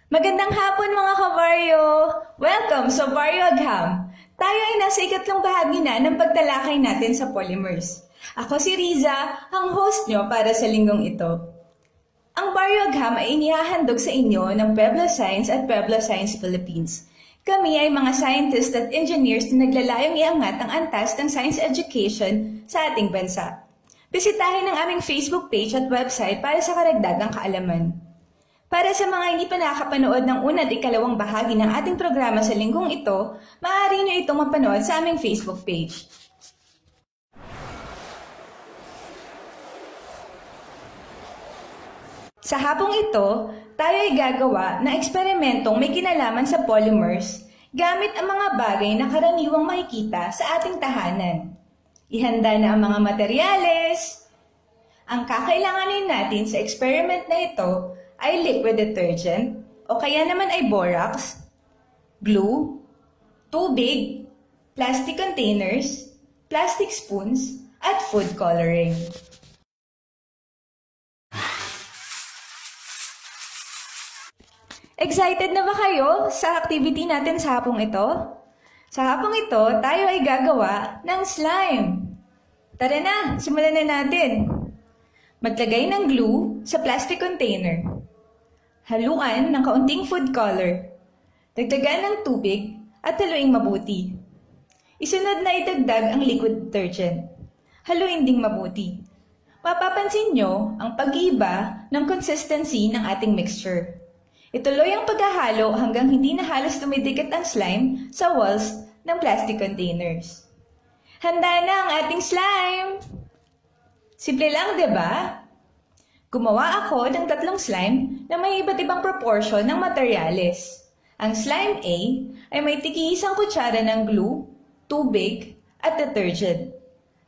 Magandang hapon mga ka-Barrio! Welcome sa Barrio Agham! Tayo ay nasa ikatlong bahagi na ng pagtalakay natin sa Polymers. Ako si Riza, ang host nyo para sa linggong ito. Ang Barrio Agham ay inihahandog sa inyo ng Pueblo Science at Pueblo Science Philippines. Kami ay mga scientists at engineers na naglalayong iangat ang antas ng science education sa ating bansa. Bisitahin ang aming Facebook page at website para sa karagdagang kaalaman. Para sa mga hindi pa nakakapanood ng una at ikalawang bahagi ng ating programa sa linggong ito, maaari nyo itong mapanood sa aming Facebook page. Sa hapong ito, tayo ay gagawa ng eksperimentong may kinalaman sa polymers gamit ang mga bagay na karaniwang makikita sa ating tahanan. Ihanda na ang mga materyales. Ang kakailanganin natin sa experiment na ito ay liquid detergent o kaya naman ay borax, glue, tubig, plastic containers, plastic spoons, at food coloring. Excited na ba kayo sa activity natin sa hapong ito? Sa hapong ito, tayo ay gagawa ng slime. Tara na, simulan na natin. Maglagay ng glue sa plastic container. Haluan ng kaunting food color. Dagdagan ng tubig at haluing mabuti. Isunod na idagdag ang liquid detergent. Haluin ding mabuti. Mapapansin nyo ang pag-iiba ng consistency ng ating mixture. Ituloy ang paghahalo hanggang hindi na halos dumidikit ang slime sa walls ng plastic containers. Handa na ang ating slime! Simple lang, di ba? Gumawa ako ng tatlong slime na may iba't ibang proportion ng materyales. Ang slime A ay may tig-iisang kutsara ng glue, tubig, at detergent.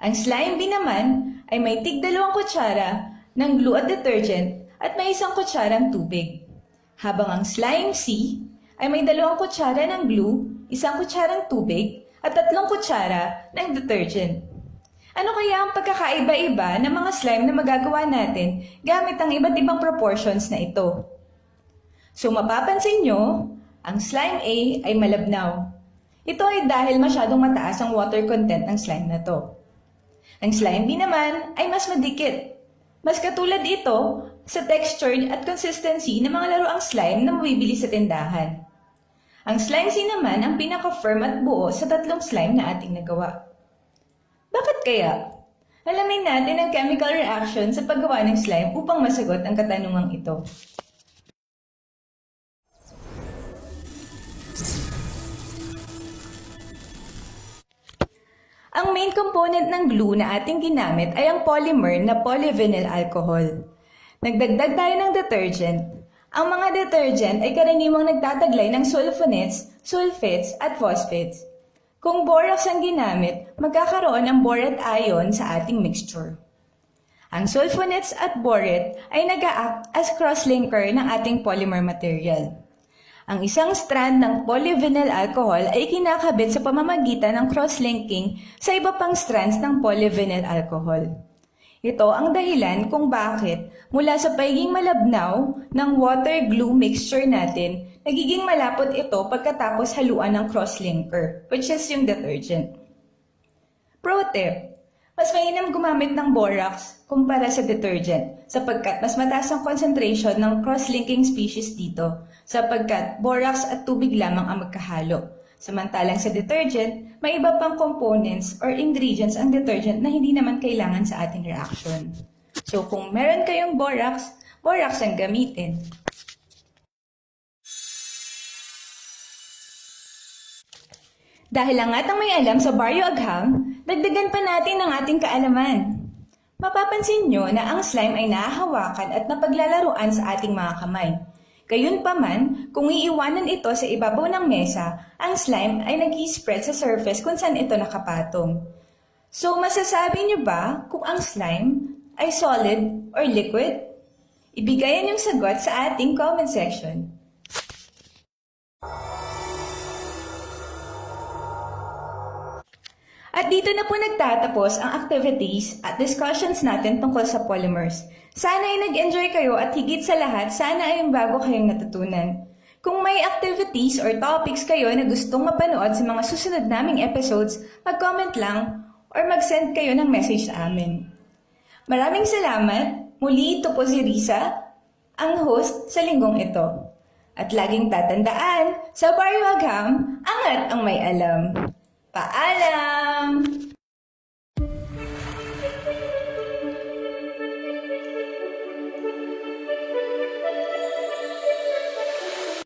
Ang slime B naman ay may tig-dalawang kutsara ng glue at detergent at may isang kutsarang tubig. Habang ang slime C ay may 2 kutsara ng glue, 1 kutsarang tubig, at 3 kutsara ng detergent. Ano kaya ang pagkakaiba-iba ng mga slime na magagawa natin gamit ang iba't ibang proportions na ito? So mapapansin nyo, ang slime A ay malabnaw. Ito ay dahil masyadong mataas ang water content ng slime na to. Ang slime B naman ay mas madikit. Mas katulad ito sa texture at consistency ng mga laruang slime na mabibili sa tindahan. Ang slime C naman ang pinaka-firm at buo sa tatlong slime na ating nagawa. Bakit kaya? Alamin natin ang chemical reaction sa paggawa ng slime upang masagot ang katanungang ito. Ang main component ng glue na ating ginamit ay ang polymer na polyvinyl alcohol. Nagdagdag tayo ng detergent. Ang mga detergent ay karaniwang nagtataglay ng sulfonates, sulfates at phosphates. Kung borax ang ginamit, magkakaroon ng borate ion sa ating mixture. Ang sulfonates at borate ay nag-a-act as cross-linker ng ating polymer material. Ang isang strand ng polyvinyl alcohol ay kinakabit sa pamamagitan ng cross-linking sa iba pang strands ng polyvinyl alcohol. Ito ang dahilan kung bakit mula sa pagiging malabnaw ng water-glue mixture natin, nagiging malapot ito pagkatapos haluan ng cross-linker, which is yung detergent. Pro tip, mas mainam gumamit ng borax kumpara sa detergent sapagkat mas mataas ang concentration ng cross-linking species dito sapagkat borax at tubig lamang ang magkahalo. Samantalang sa detergent, may iba pang components or ingredients ang detergent na hindi naman kailangan sa ating reaction. So kung meron kayong borax, borax ang gamitin. Dahil ang atang may alam sa Barrio Agham, dagdagan pa natin ang ating kaalaman. Mapapansin nyo na ang slime ay nahahawakan at napaglalaruan sa ating mga kamay. Gayunpaman, kung iiwanan ito sa ibabaw ng mesa, ang slime ay nag-i-spread sa surface kung saan ito nakapatong. So, masasabi niyo ba kung ang slime ay solid or liquid? Ibigayan yung sagot sa ating comment section. At dito na po nagtatapos ang activities at discussions natin tungkol sa polymers. Sana ay nag-enjoy kayo at higit sa lahat, sana ay bago kayong natutunan. Kung may activities or topics kayo na gustong mapanood sa mga susunod naming episodes, mag-comment lang or mag-send kayo ng message sa amin. Maraming salamat. Muli ito po si Riza, ang host sa linggong ito. At laging tatandaan, sa Barrio Agham, angat ang may alam. Paalam!